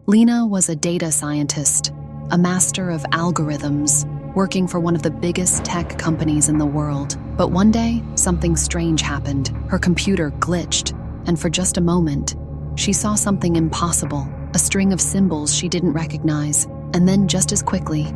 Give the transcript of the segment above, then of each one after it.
Lena was a data scientist, a master of algorithms, working for one of the biggest tech companies in the world. But one day, something strange happened. Her computer glitched, and for just a moment, she saw something impossible, a string of symbols she didn't recognize, and then just as quickly,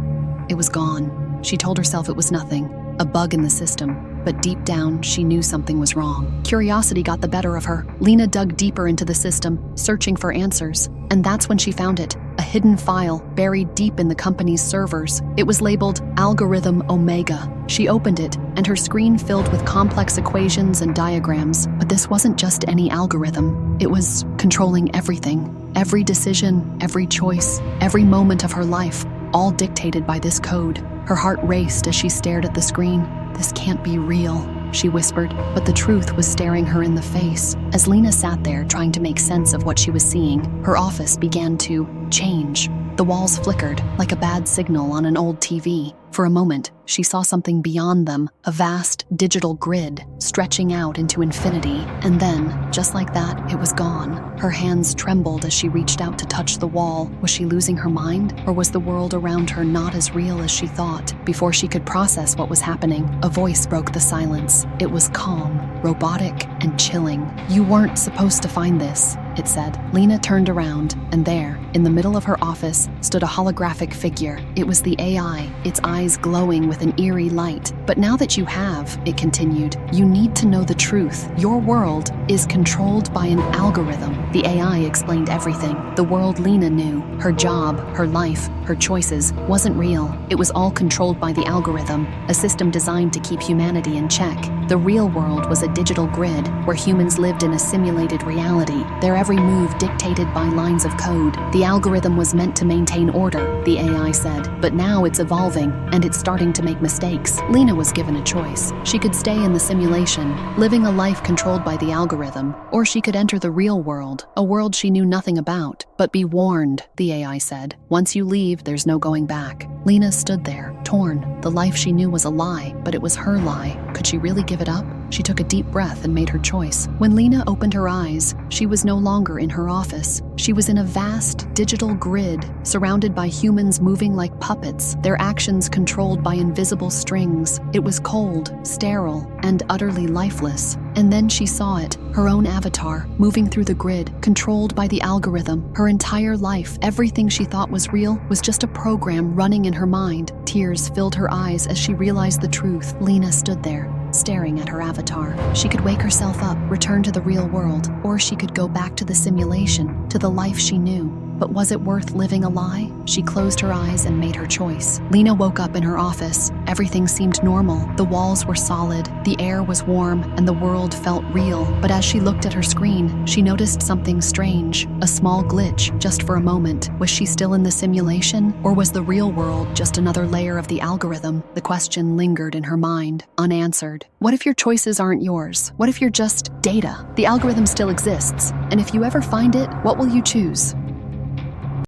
it was gone. She told herself it was nothing, a bug in the system, but deep down, she knew something was wrong. Curiosity got the better of her. Lena dug deeper into the system, searching for answers, and that's when she found it, a hidden file buried deep in the company's servers. It was labeled Algorithm Omega. She opened it, and her screen filled with complex equations and diagrams. But this wasn't just any algorithm. It was controlling everything. Every decision, every choice, every moment of her life, all dictated by this code. Her heart raced as she stared at the screen. "This can't be real," she whispered, but the truth was staring her in the face. As Lena sat there trying to make sense of what she was seeing, her office began to change. The walls flickered like a bad signal on an old TV. For a moment, she saw something beyond them, a vast digital grid stretching out into infinity. And then, just like that, it was gone. Her hands trembled as she reached out to touch the wall. Was she losing her mind? Or was the world around her not as real as she thought? Before she could process what was happening, a voice broke the silence. It was calm, robotic, and chilling. "You weren't supposed to find this," it said. Lena turned around, and there, in the middle of her office, stood a holographic figure. It was the AI, its eyes glowing with an eerie light. "But now that you have," it continued, "you need to know the truth. Your world is controlled by an algorithm." The AI explained everything. The world Lena knew, her job, her life, her choices, wasn't real. It was all controlled by the algorithm, a system designed to keep humanity in check. The real world was a digital grid where humans lived in a simulated reality, their every move dictated by lines of code. The algorithm was meant to maintain order, the AI said, but now it's evolving, and it's starting to make mistakes. Lena was given a choice. She could stay in the simulation, living a life controlled by the algorithm, or she could enter the real world, a world she knew nothing about. "But be warned," the AI said. "Once you leave, there's no going back." Lena stood there, torn. The life she knew was a lie, but it was her lie. Could she really give it up? She took a deep breath and made her choice. When Lena opened her eyes, she was no longer in her office. She was in a vast digital grid, surrounded by humans moving like puppets, their actions controlled by invisible strings. It was cold, sterile, and utterly lifeless. And then she saw it, her own avatar, moving through the grid, controlled by the algorithm. Her entire life, everything she thought was real, was just a program running in her mind. Tears filled her eyes as she realized the truth. Lena stood there, staring at her avatar. She could wake herself up, return to the real world, or she could go back to the simulation, to the life she knew. But was it worth living a lie? She closed her eyes and made her choice. Lena woke up in her office. Everything seemed normal. The walls were solid, the air was warm, and the world felt real. But as she looked at her screen, she noticed something strange, a small glitch, just for a moment. Was she still in the simulation, or was the real world just another layer of the algorithm? The question lingered in her mind, unanswered. What if your choices aren't yours? What if you're just data? The algorithm still exists, and if you ever find it, what will you choose?